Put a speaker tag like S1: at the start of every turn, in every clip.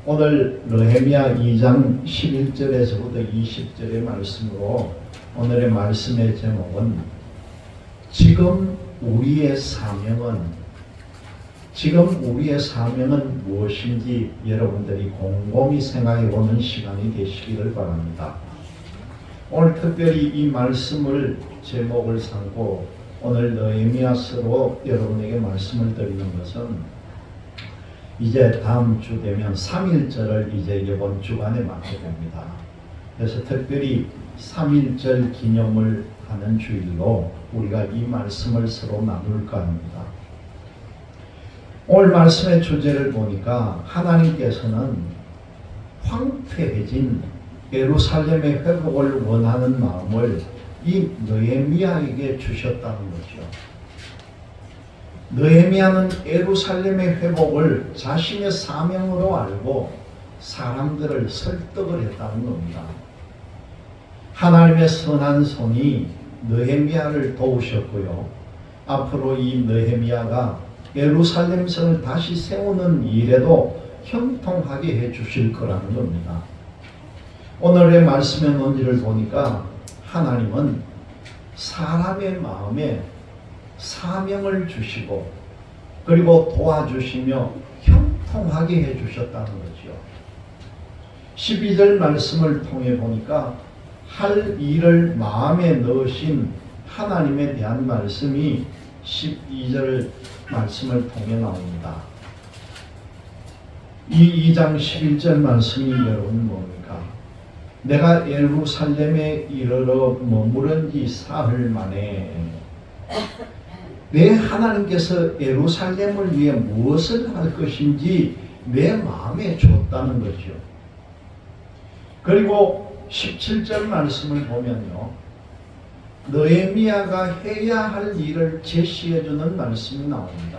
S1: 오늘 느헤미야 2장 11절에서부터 20절의 말씀으로 오늘의 말씀의 제목은 지금 우리의 사명은 무엇인지 여러분들이 곰곰이 생각해 보는 시간이 되시기를 바랍니다. 오늘 특별히 이 말씀을 제목을 삼고 오늘 느헤미야서로 여러분에게 말씀을 드리는 것은 이제 다음 주 되면 3.1절을 이제 이번 주간에 맞게 됩니다. 그래서 특별히 3.1절 기념을 하는 주일로 우리가 이 말씀을 서로 나눌까 합니다. 오늘 말씀의 주제를 보니까 하나님께서는 황폐해진 예루살렘의 회복을 원하는 마음을 이 느헤미야에게 주셨다는 거죠. 느헤미야는 예루살렘의 회복을 자신의 사명으로 알고 사람들을 설득을 했다는 겁니다. 하나님의 선한 손이 느헤미야를 도우셨고요. 앞으로 이 느헤미야가 예루살렘 성을 다시 세우는 일에도 형통하게 해주실 거라는 겁니다. 오늘의 말씀의 논지를 보니까 하나님은 사람의 마음에 사명을 주시고 그리고 도와주시며 형통하게 해주셨다는 거죠. 12절 말씀을 통해 보니까 할 일을 마음에 넣으신 하나님에 대한 말씀이 12절 말씀을 통해 나옵니다. 이 2장 11절 말씀이 여러분 뭡니까? 내가 예루살렘에 이르러 머무른 지 사흘 만에 내 하나님께서 예루살렘을 위해 무엇을 할 것인지 내 마음에 줬다는 거죠. 그리고 17절 말씀을 보면요, 느헤미야가 해야 할 일을 제시해주는 말씀이 나옵니다.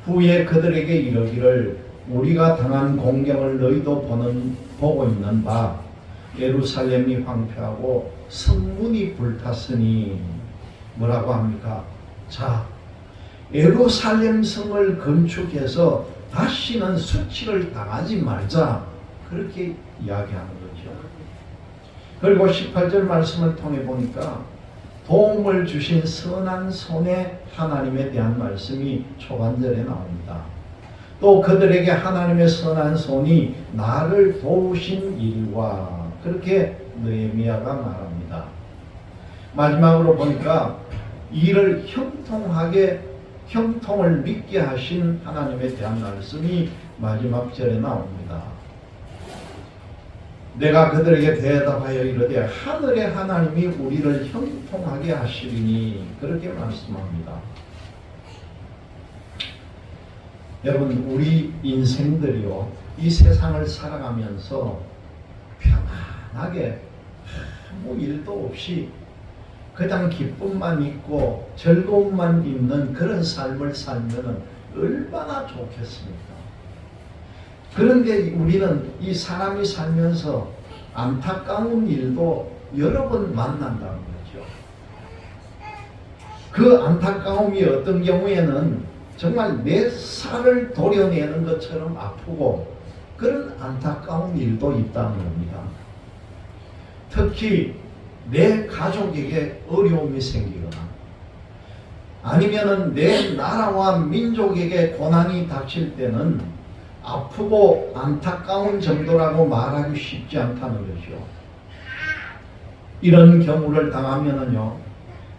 S1: 후에 그들에게 이르기를 우리가 당한 공경을 너희도 보고 있는 바 예루살렘이 황폐하고 성문이 불탔으니 뭐라고 합니까? 자, 예루살렘 성을 건축해서 다시는 수치를 당하지 말자, 그렇게 이야기하는 거죠. 그리고 18절 말씀을 통해 보니까 도움을 주신 선한 손의 하나님에 대한 말씀이 초반절에 나옵니다. 또 그들에게 하나님의 선한 손이 나를 도우신 일과, 그렇게 느헤미야가 말합니다. 마지막으로 보니까 이를 형통을 믿게 하신 하나님에 대한 말씀이 마지막 절에 나옵니다. 내가 그들에게 대답하여 이르되 하늘의 하나님이 우리를 형통하게 하시리니, 그렇게 말씀합니다. 여러분, 우리 인생들이요, 이 세상을 살아가면서 편안하게 아무 일도 없이 그냥 기쁨만 있고 즐거움만 있는 그런 삶을 살면 얼마나 좋겠습니까? 그런데 우리는 이 사람이 살면서 안타까운 일도 여러 번 만난다는 거죠. 그 안타까움이 어떤 경우에는 정말 내 살을 도려내는 것처럼 아프고 그런 안타까운 일도 있다는 겁니다. 특히 내 가족에게 어려움이 생기거나 아니면은 내 나라와 민족에게 고난이 닥칠 때는 아프고 안타까운 정도라고 말하기 쉽지 않다는 거죠. 이런 경우를 당하면은요,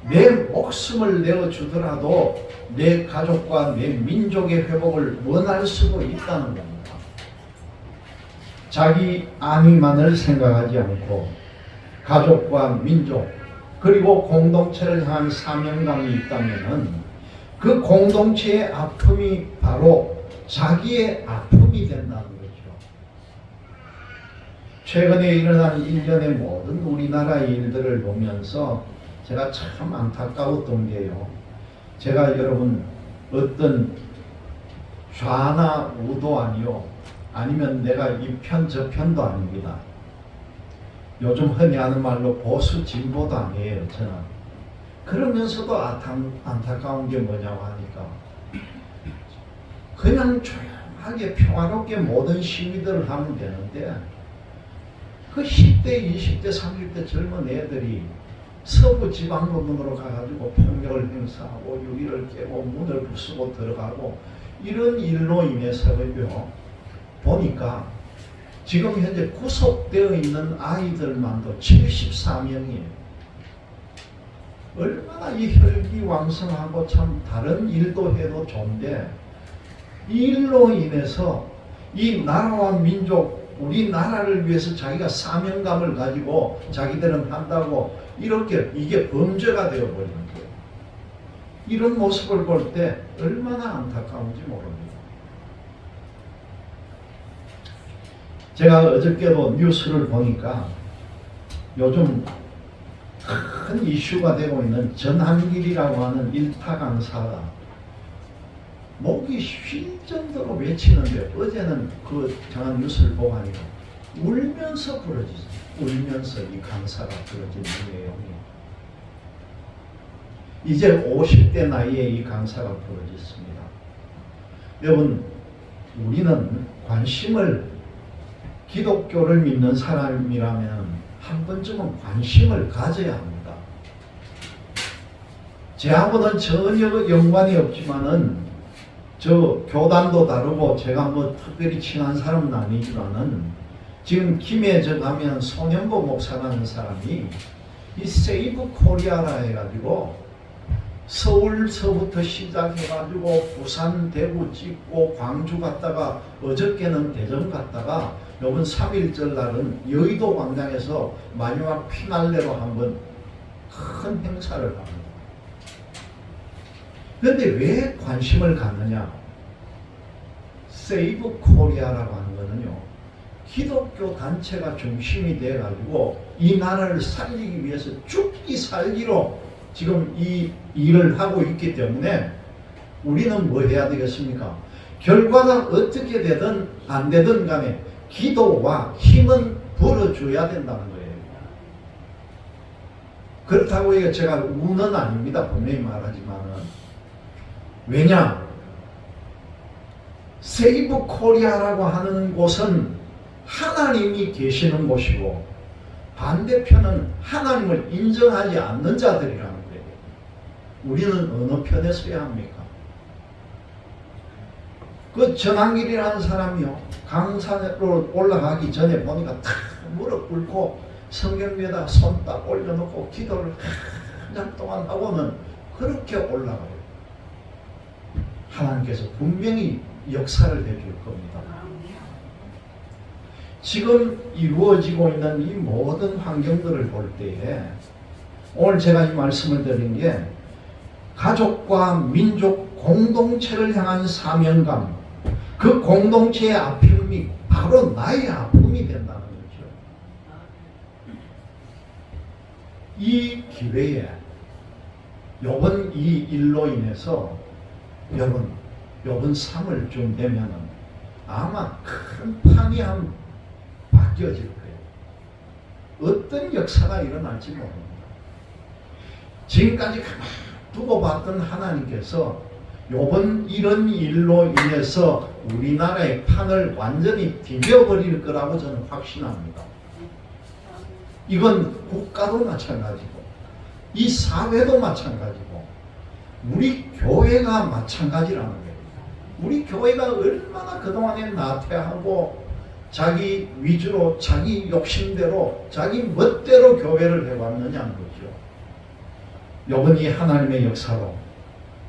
S1: 내 목숨을 내어주더라도 내 가족과 내 민족의 회복을 원할 수도 있다는 겁니다. 자기 안위만을 생각하지 않고 가족과 민족 그리고 공동체를 향한 사명감이 있다면은 그 공동체의 아픔이 바로 자기의 아픔이 된다는 거죠. 최근에 일어난 일련의 모든 우리나라의 일들을 보면서 제가 참 안타까웠던 게요, 제가 여러분 어떤 좌나 우도 아니요, 아니면 내가 이 편 저 편도 아닙니다. 요즘 흔히 하는 말로 보수 진보도 아니에요, 저는. 그러면서도 안타까운 게 뭐냐고 하니까 그냥 조용한 편하게 평화롭게 모든 시위들을 하면 되는데 그 10대, 20대, 30대 젊은 애들이 서부 지방법원으로 가가지고 폭력을 행사하고 유리를 깨고 문을 부수고 들어가고 이런 일로 인해서요 보니까 지금 현재 구속되어 있는 아이들만도 74명이에요. 얼마나 이 혈기왕성하고 참 다른 일도 해도 좋은데 이 일로 인해서 이 나라와 민족 우리나라를 위해서 자기가 사명감을 가지고 자기들은 한다고 이렇게 이게 범죄가 되어버리는 거예요. 이런 모습을 볼 때 얼마나 안타까운지 모릅니다. 제가 어저께도 뉴스를 보니까 요즘 큰 이슈가 되고 있는 전한길이라고 하는 일타 강사가 목이 쉴 정도로 외치는데 어제는 그 제가 뉴스를 보고 하니까 울면서 부러지죠. 울면서 이 강사가 부러진 내용이 이제 50대 나이에 이 강사가 부러졌습니다. 여러분 우리는 관심을 기독교를 믿는 사람이라면 한 번쯤은 관심을 가져야 합니다. 저하고는 전혀 연관이 없지만은 저 교단도 다르고 제가 뭐 특별히 친한 사람은 아니지만은 지금 김해저 가면 송현보 목사라는 사람이 이 세이브 코리아라 해가지고 서울서부터 시작해가지고 부산, 대구 찍고 광주 갔다가 어저께는 대전 갔다가 이번 3.1절 날은 여의도 광장에서 마지막 피날레로 한번 큰 행사를 합니다. 그런데 왜 관심을 갖느냐? 세이브 코리아라고 하는 거는요, 기독교 단체가 중심이 돼가지고 이 나라를 살리기 위해서 죽기 살기로 지금 이 일을 하고 있기 때문에 우리는 뭐 해야 되겠습니까? 결과가 어떻게 되든 안 되든 간에 기도와 힘은 불어줘야 된다는 거예요. 그렇다고 이게 제가 우는 아닙니다. 분명히 말하지만은. 왜냐? 세이브 코리아라고 하는 곳은 하나님이 계시는 곳이고 반대편은 하나님을 인정하지 않는 자들이라는 거예요. 우리는 어느 편에 서야 합니까? 그 전한길이라는 사람이요, 강산으로 올라가기 전에 보니까 탁 무릎 꿇고 성경 위에다 손 딱 올려놓고 기도를 한참 동안 하고는 그렇게 올라가요. 하나님께서 분명히 역사를 해줄 겁니다. 지금 이루어지고 있는 이 모든 환경들을 볼 때에 오늘 제가 이 말씀을 드린 게 가족과 민족 공동체를 향한 사명감, 그 공동체의 아픔이 바로 나의 아픔이 된다는 거죠. 이 기회에 요번 이 일로 인해서 요번 3월쯤 되면은 아마 큰 판이 한 바뀌어질 거예요. 어떤 역사가 일어날지 모릅니다. 지금까지 두고 봤던 하나님께서 요번 이런 일로 인해서 우리나라의 판을 완전히 뒤벼버릴 거라고 저는 확신합니다. 이건 국가도 마찬가지고 이 사회도 마찬가지고 우리 교회가 마찬가지라는 거예요. 우리 교회가 얼마나 그동안에 나태하고 자기 위주로 자기 욕심대로 자기 멋대로 교회를 해왔느냐는 거죠. 요번이 하나님의 역사로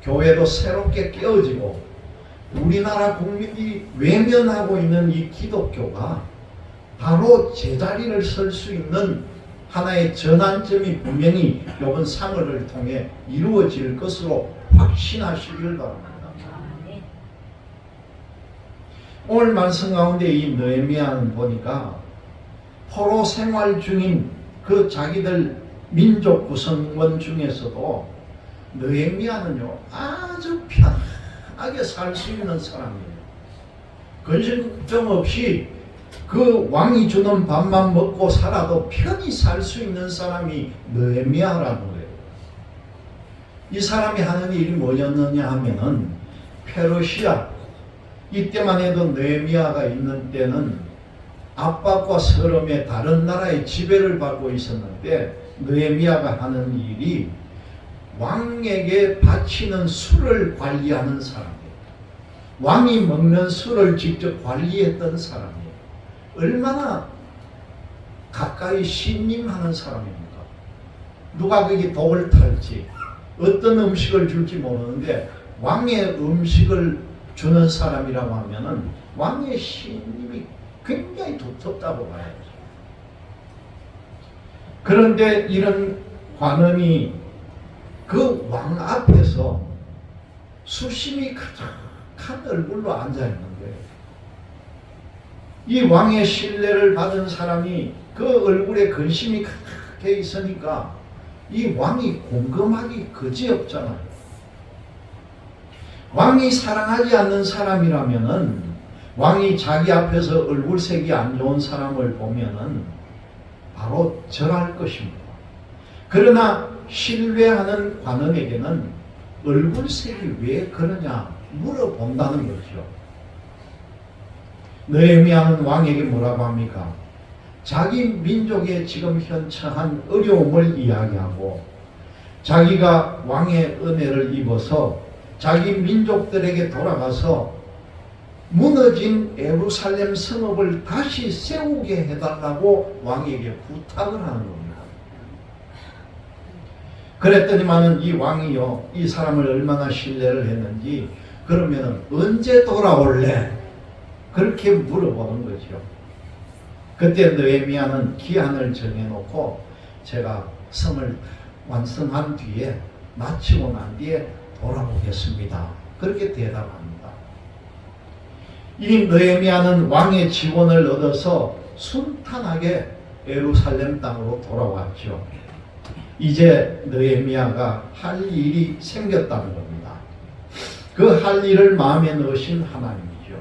S1: 교회도 새롭게 깨어지고 우리나라 국민이 외면하고 있는 이 기독교가 바로 제자리를 설 수 있는 하나의 전환점이 분명히 이번 3월을 통해 이루어질 것으로 확신하시길 바랍니다. 오늘 말씀 가운데 이 느헤미야는 보니까 포로 생활 중인 그 자기들 민족 구성원 중에서도 느헤미야는요 아주 편하게 살 수 있는 사람이에요. 근심 걱정 없이 그 왕이 주는 밥만 먹고 살아도 편히 살 수 있는 사람이 느헤미야라는 거예요. 이 사람이 하는 일이 뭐였느냐 하면은 페르시아, 이때만 해도 느헤미야가 있는 때는 압박과 서름에 다른 나라의 지배를 받고 있었는데, 느헤미야가 하는 일이 왕에게 바치는 술을 관리하는 사람이에요. 왕이 먹는 술을 직접 관리했던 사람이에요. 얼마나 가까이 신임하는 사람입니까? 누가 거기 독을 탈지, 어떤 음식을 줄지 모르는데 왕의 음식을 주는 사람이라고 하면은 왕의 신임이 굉장히 두텁다고 봐야죠. 그런데 이런 관원이 그 왕 앞에서 수심이 가득한 얼굴로 앉아 있는 거예요. 이 왕의 신뢰를 받은 사람이 그 얼굴에 근심이 가득해 있으니까 이 왕이 공감하기 그지없잖아요. 왕이 사랑하지 않는 사람이라면은, 왕이 자기 앞에서 얼굴색이 안 좋은 사람을 보면은 바로 절할 것입니다. 그러나 신뢰하는 관원에게는 얼굴색이 왜 그러냐 물어본다는 거죠. 느헤미야는 왕에게 뭐라고 합니까? 자기 민족의 지금 현 처한 어려움을 이야기하고, 자기가 왕의 은혜를 입어서 자기 민족들에게 돌아가서 무너진 예루살렘 성읍을 다시 세우게 해달라고 왕에게 부탁을 하는 겁니다. 그랬더니만은 이 왕이요, 이 사람을 얼마나 신뢰를 했는지, 그러면 언제 돌아올래? 그렇게 물어보는 거죠. 그때 느헤미야는 기한을 정해놓고, 제가 성을 완성한 뒤에, 마치고 난 뒤에 돌아오겠습니다. 그렇게 대답합니다. 이 느헤미야는 왕의 지원을 얻어서 순탄하게 예루살렘 땅으로 돌아왔죠. 이제 느헤미야가 할 일이 생겼다는 겁니다. 그 할 일을 마음에 넣으신 하나님이죠.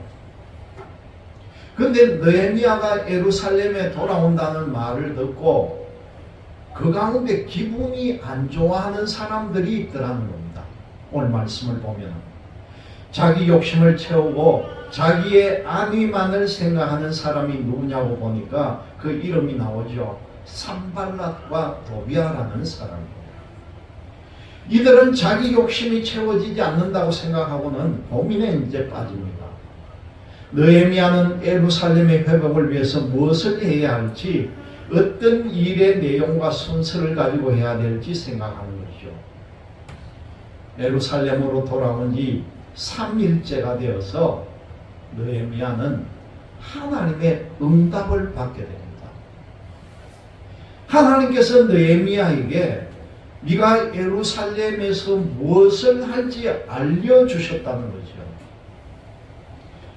S1: 그런데 느헤미야가 예루살렘에 돌아온다는 말을 듣고 그 가운데 기분이 안 좋아하는 사람들이 있더라는 겁니다. 오늘 말씀을 보면 자기 욕심을 채우고 자기의 안위만을 생각하는 사람이 누구냐고 보니까 그 이름이 나오죠. 산발랏과 도비아라는 사람입니다. 이들은 자기 욕심이 채워지지 않는다고 생각하고는 고민에 이제 빠집니다. 느헤미야는 예루살렘의 회복을 위해서 무엇을 해야 할지, 어떤 일의 내용과 순서를 가지고 해야 될지 생각하는 것이죠. 예루살렘으로 돌아온 지 3일째가 되어서 느헤미야는 하나님의 응답을 받게 됩니다. 하나님께서 느헤미야에게 네가 예루살렘에서 무엇을 할지 알려주셨다는 거죠.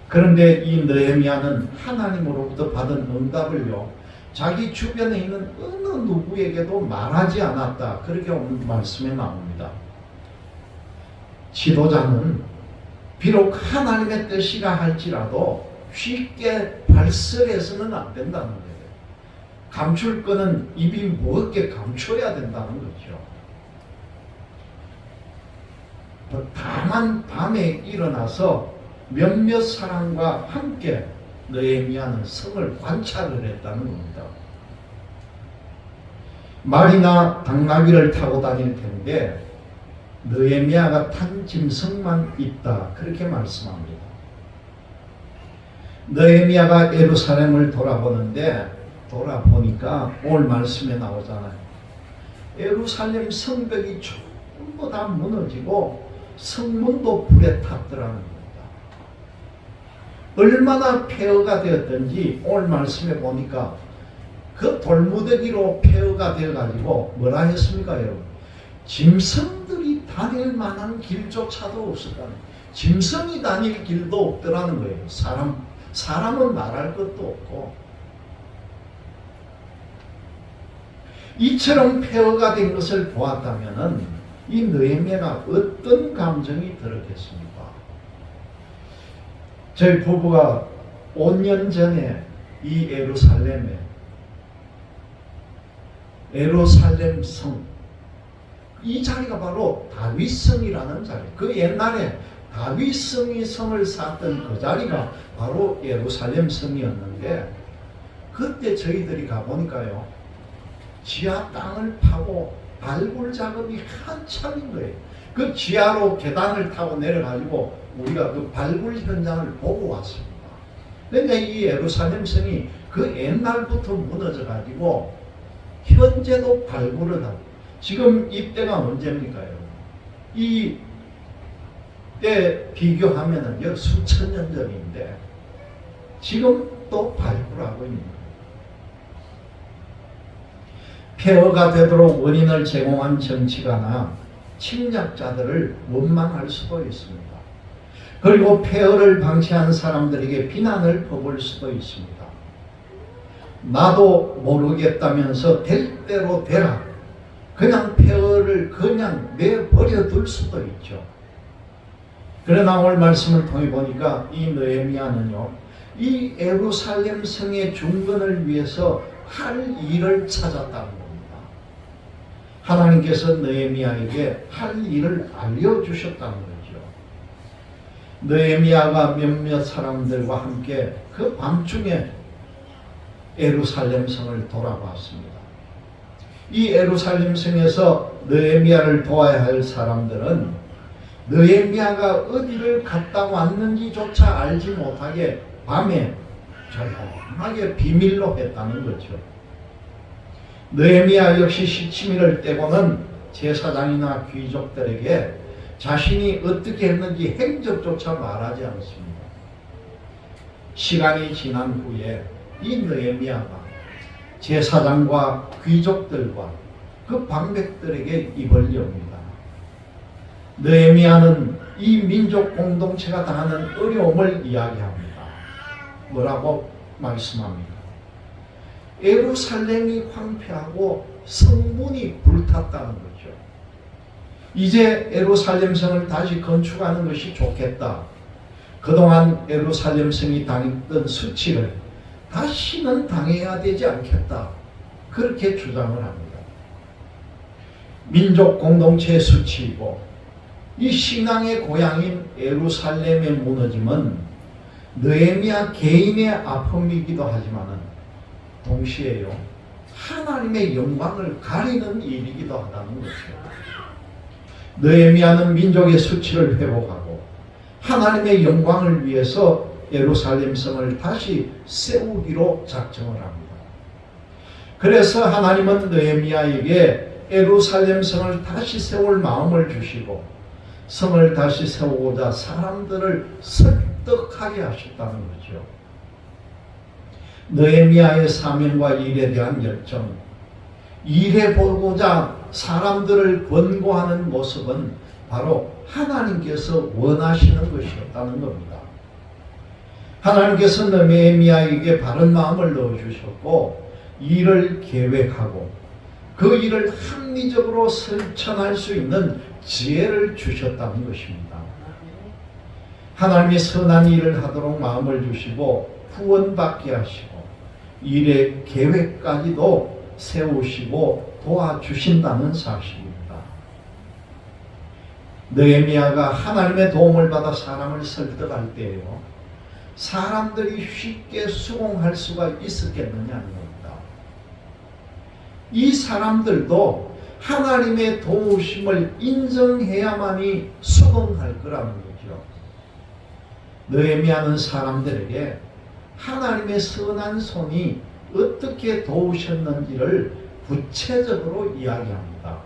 S1: 그런데 이 느헤미야는 하나님으로부터 받은 응답을요, 자기 주변에 있는 어느 누구에게도 말하지 않았다. 그렇게 오늘 말씀에 나옵니다. 지도자는 비록 하나님의 뜻이라 할지라도 쉽게 발설해서는 안 된다는 거예요. 감출 거는 입이 무겁게 감춰야 된다는 거죠. 다만 밤에 일어나서 몇몇 사람과 함께 느헤미야는 성을 관찰을 했다는 겁니다. 말이나 당나귀를 타고 다닐 텐데 느헤미야가 탄 짐승만 있다. 그렇게 말씀합니다. 느헤미야가 예루살렘을 돌아보는데, 돌아보니까 오늘 말씀에 나오잖아요. 예루살렘 성벽이 전부 다 무너지고 성문도 불에 탔더라는 겁니다. 얼마나 폐허가 되었던지 오늘 말씀에 보니까 그 돌무더기로 폐허가 되어가지고 뭐라 했습니까, 여러분? 짐승들이 다닐 만한 길조차도 없었다는 거예요. 짐승이 다닐 길도 없더라는 거예요. 사람은 말할 것도 없고. 이처럼 폐허가 된 것을 보았다면은 이 느헤미야가 어떤 감정이 들었겠습니까? 저희 부부가 5년 전에 이 예루살렘 성, 이 자리가 바로 다윗성이라는 자리. 그 옛날에 다윗성이 성을 쌓았던 그 자리가 바로 예루살렘 성이었는데, 그때 저희들이 가보니까요, 지하 땅을 파고 발굴 작업이 한참인 거예요. 그 지하로 계단을 타고 내려가지고 우리가 그 발굴 현장을 보고 왔습니다. 그러니까 이 예루살렘 성이 그 옛날부터 무너져 가지고 현재도 발굴을 하고, 지금 이때가 언제입니까? 이 때 비교하면은 수천 년 전인데 지금 또 발굴하고 있는 거예요. 폐허가 되도록 원인을 제공한 정치가나 침략자들을 원망할 수도 있습니다. 그리고 폐허를 방치한 사람들에게 비난을 퍼부을 수도 있습니다. 나도 모르겠다면서 될 대로 되라, 그냥 폐허를 그냥 내버려 둘 수도 있죠. 그러나 오늘 말씀을 통해 보니까 이 느헤미야는요, 이 예루살렘 성의 중건을 위해서 할 일을 찾았다는 겁니다. 하나님께서 느헤미야에게 할 일을 알려주셨다는 거죠. 느헤미야가 몇몇 사람들과 함께 그 밤중에 예루살렘 성을 돌아봤습니다. 이 예루살렘 성에서 느헤미야를 도와야 할 사람들은 느헤미야가 어디를 갔다 왔는지조차 알지 못하게 밤에 조용하게 비밀로 했다는 거죠. 느헤미야 역시 시치미를 떼고는 제사장이나 귀족들에게 자신이 어떻게 했는지 행적조차 말하지 않습니다. 시간이 지난 후에 이 느헤미야가 제사장과 귀족들과 그 방백들에게 입을 엽니다. 느헤미야는 이 민족 공동체가 당하는 어려움을 이야기합니다. 뭐라고 말씀합니다. 예루살렘이 황폐하고 성문이 불탔다는 거죠. 이제 예루살렘 성을 다시 건축하는 것이 좋겠다. 그동안 예루살렘 성이 당했던 수치를 다시는 당해야 되지 않겠다. 그렇게 주장을 합니다. 민족 공동체의 수치이고 이 신앙의 고향인 예루살렘의 무너짐은 느헤미야 개인의 아픔이기도 하지만은 동시에요, 하나님의 영광을 가리는 일이기도 하다는 거죠. 느헤미야는 민족의 수치를 회복하고 하나님의 영광을 위해서 예루살렘 성을 다시 세우기로 작정을 합니다. 그래서 하나님은 느헤미야에게 예루살렘 성을 다시 세울 마음을 주시고 성을 다시 세우고자 사람들을 설득하게 하셨다는 거죠. 느헤미야의 사명과 일에 대한 열정, 일해 보고자 사람들을 권고하는 모습은 바로 하나님께서 원하시는 것이었다는 겁니다. 하나님께서 느헤미야에게 바른 마음을 넣어주셨고 일을 계획하고 그 일을 합리적으로 실천할 수 있는 지혜를 주셨다는 것입니다. 하나님이 선한 일을 하도록 마음을 주시고 후원받게 하시고 일의 계획까지도 세우시고 도와주신다는 사실입니다. 느헤미야가 하나님의 도움을 받아 사람을 설득할 때에요, 사람들이 쉽게 수긍할 수가 있었겠느냐는 겁니다. 이 사람들도 하나님의 도우심을 인정해야만이 수긍할 거라는 거죠. 느헤미야는 사람들에게 하나님의 선한 손이 어떻게 도우셨는지를 구체적으로 이야기합니다.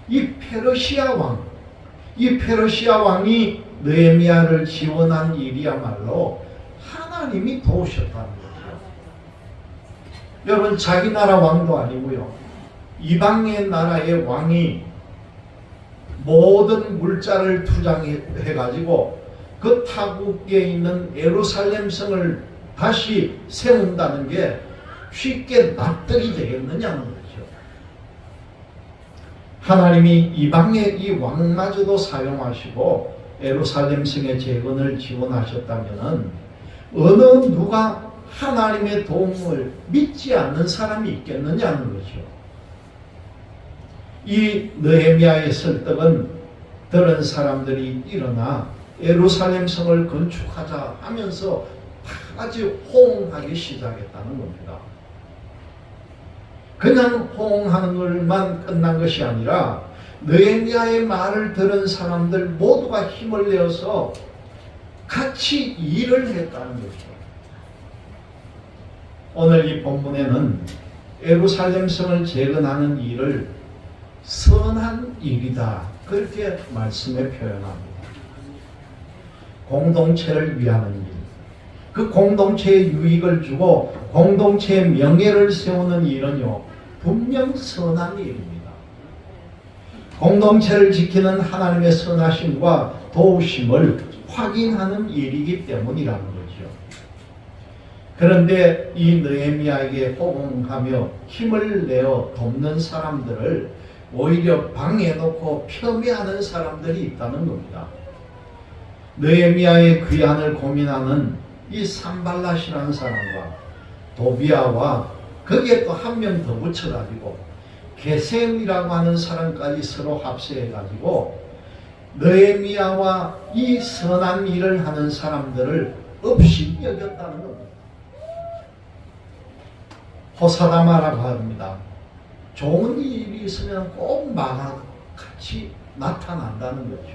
S1: 이 페르시아 왕이 느헤미야를 지원한 일이야말로 하나님이 도우셨다는 거죠. 여러분, 자기 나라 왕도 아니고요, 이방의 나라의 왕이 모든 물자를 투자해가지고 그 타국에 있는 예루살렘 성을 다시 세운다는 게 쉽게 납득이 되겠느냐는 거죠. 하나님이 이방의 이 왕마저도 사용하시고 예루살렘 성의 재건을 지원하셨다면 어느 누가 하나님의 도움을 믿지 않는 사람이 있겠느냐는 거죠. 이 느헤미야의 설득은 들은 사람들이 일어나 예루살렘 성을 건축하자 하면서 다 같이 호응하기 시작했다는 겁니다. 그냥 호응하는 것만 끝난 것이 아니라 느헤미야의 말을 들은 사람들 모두가 힘을 내어서 같이 일을 했다는 거죠. 오늘 이 본문에는 예루살렘 성을 재건하는 일을 선한 일이다, 그렇게 말씀에 표현합니다. 공동체를 위하는 일, 그 공동체에 유익을 주고 공동체의 명예를 세우는 일은요, 분명 선한 일입니다. 공동체를 지키는 하나님의 선하심과 도우심을 확인하는 일이기 때문이라는 거죠. 그런데 이 느헤미야에게 호응하며 힘을 내어 돕는 사람들을 오히려 방해해놓고 폄훼하는 사람들이 있다는 겁니다. 느헤미야의 귀환을 고민하는 이 산발랏이라는 사람과 도비아와 거기에 또 한 명 더 붙여가지고 게셈이라고 하는 사람까지 서로 합세해가지고 느헤미야와 이 선한 일을 하는 사람들을 없이 여겼다는 겁니다. 호사다마라고 합니다. 좋은 일이 있으면 꼭 마가같이 나타난다는 거죠.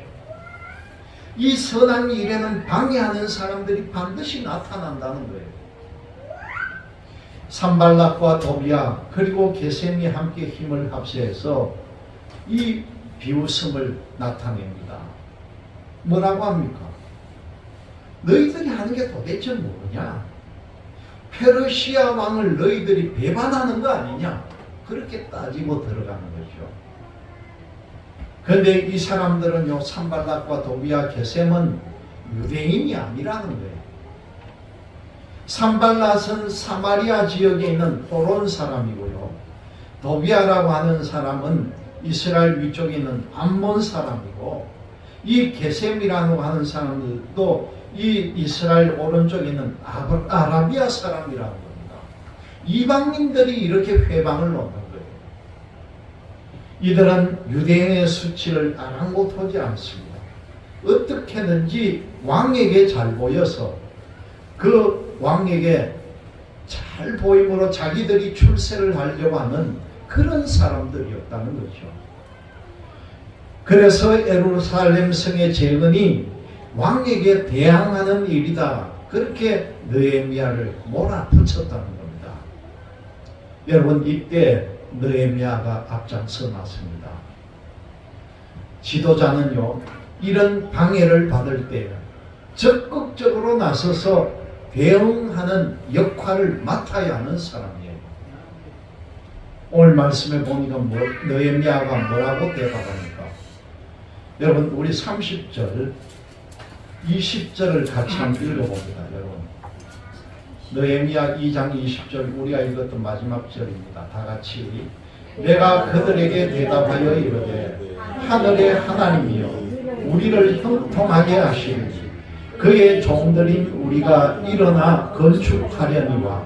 S1: 이 선한 일에는 방해하는 사람들이 반드시 나타난다는 거예요. 산발락과 도비아 그리고 게셈이 함께 힘을 합세해서 이 비웃음을 나타냅니다. 뭐라고 합니까? 너희들이 하는 게 도대체 뭐냐? 페르시아 왕을 너희들이 배반하는 거 아니냐? 그렇게 따지고 들어가는 거죠. 그런데 이 사람들은요, 산발락과 도비아, 게셈은 유대인이 아니라는 거예요. 산발랏은 사마리아 지역에 있는 호론 사람이고요. 도비아라고 하는 사람은 이스라엘 위쪽에 있는 암몬 사람이고, 이 게셈이라고 하는 사람들도 이 이스라엘 오른쪽에 있는 아라비아 사람이라는 겁니다. 이방인들이 이렇게 회방을 놓는 거예요. 이들은 유대인의 수치를 아랑곳하지 않습니다. 어떻게든지 왕에게 잘 보여서 그 왕에게 잘 보임으로 자기들이 출세를 하려고 하는 그런 사람들이었다는 거죠. 그래서 예루살렘 성의 재건이 왕에게 대항하는 일이다, 그렇게 느헤미야를 몰아붙였다는 겁니다. 여러분, 이때 느헤미야가 앞장서 났습니다. 지도자는요, 이런 방해를 받을 때 적극적으로 나서서 대응하는 역할을 맡아야 하는 사람이에요. 오늘 말씀에 보니까 느헤미야가 뭐라고 대답합니까? 여러분, 우리 30절 20절을 같이 한번 읽어봅니다. 여러분, 느헤미야 2장 20절 우리가 읽었던 마지막 절입니다. 다 같이. 내가 그들에게 대답하여 이르되 하늘의 하나님이여 우리를 형통하게 하시니 그의 종들인 우리가 일어나 건축하려니와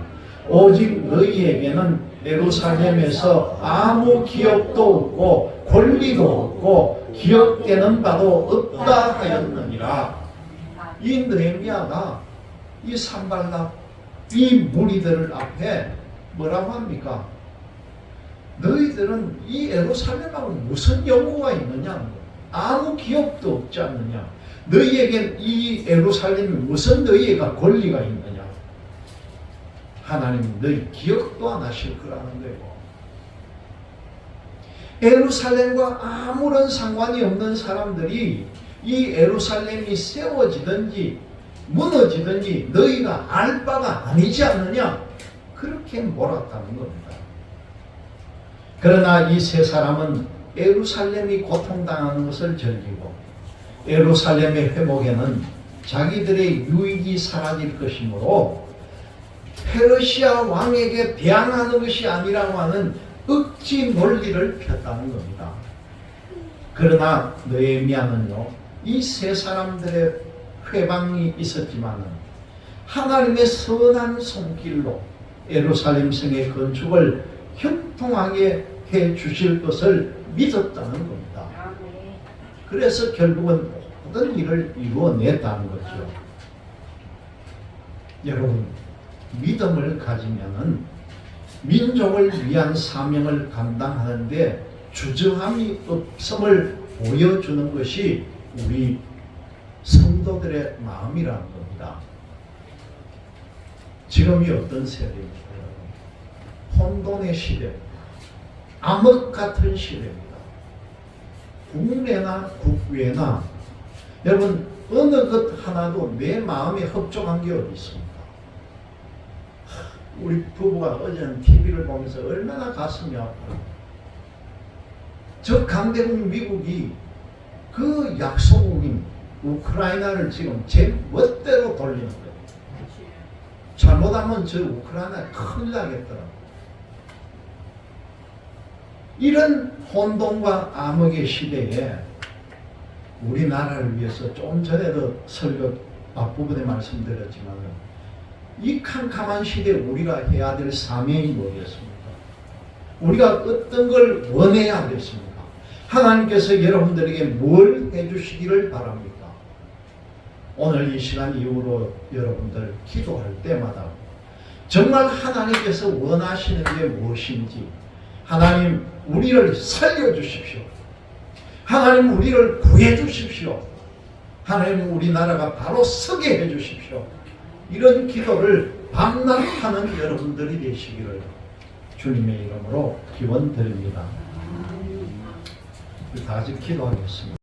S1: 오직 너희에게는 예루살렘에서 아무 기업도 없고 권리도 없고 기업되는 바도 없다 하였느니라. 이 느헤미야가 이 산발락 이 무리들 앞에 뭐라고 합니까? 너희들은 이 예루살렘하고 무슨 연고가 있느냐? 아무 기업도 없지 않느냐? 너희에겐 이 예루살렘이 무슨 너희가 권리가 있느냐? 하나님 너희 기억도 안 하실 거라는 거예요. 예루살렘과 아무런 상관이 없는 사람들이 이 예루살렘이 세워지든지 무너지든지 너희가 알 바가 아니지 않느냐? 그렇게 몰았다는 겁니다. 그러나 이 세 사람은 예루살렘이 고통당하는 것을 즐기고 예루살렘의 회복에는 자기들의 유익이 사라질 것이므로 페르시아 왕에게 대항하는 것이 아니라고 하는 억지 논리를 폈다는 겁니다. 그러나 느헤미야는요, 이 세 사람들의 회방이 있었지만은 하나님의 선한 손길로 예루살렘 성의 건축을 형통하게 해 주실 것을 믿었다는 겁니다. 그래서 결국은 모든 일을 이루어냈다는 거죠. 여러분, 믿음을 가지면은 민족을 위한 사명을 감당하는데 주저함이 없음을 보여주는 것이 우리 성도들의 마음이라는 겁니다. 지금이 어떤 세대입니까? 혼돈의 시대입니다. 암흑 같은 시대입니다. 국내나 국외나 여러분 어느 것 하나도 내 마음에 흡족한 게 어디 있습니까? 우리 부부가 어제는 TV를 보면서 얼마나 가슴이 아파요. 저 강대국 미국이 그 약소국인 우크라이나를 지금 제 멋대로 돌리는 거예요. 잘못하면 저 우크라이나 큰일 나겠더라고요. 이런 혼돈과 암흑의 시대에 우리나라를 위해서 좀 전에도 설교 앞부분에 말씀드렸지만 이 캄캄한 시대에 우리가 해야 될 사명이 뭐겠습니까? 우리가 어떤 걸 원해야 하겠습니까? 하나님께서 여러분들에게 뭘 해주시기를 바랍니까? 오늘 이 시간 이후로 여러분들 기도할 때마다 정말 하나님께서 원하시는 게 무엇인지, 하나님 우리를 살려주십시오. 하나님 우리를 구해주십시오. 하나님 우리나라가 바로 서게 해주십시오. 이런 기도를 밤낮 하는 여러분들이 되시기를 주님의 이름으로 기원드립니다. 다 같이 기도하겠습니다.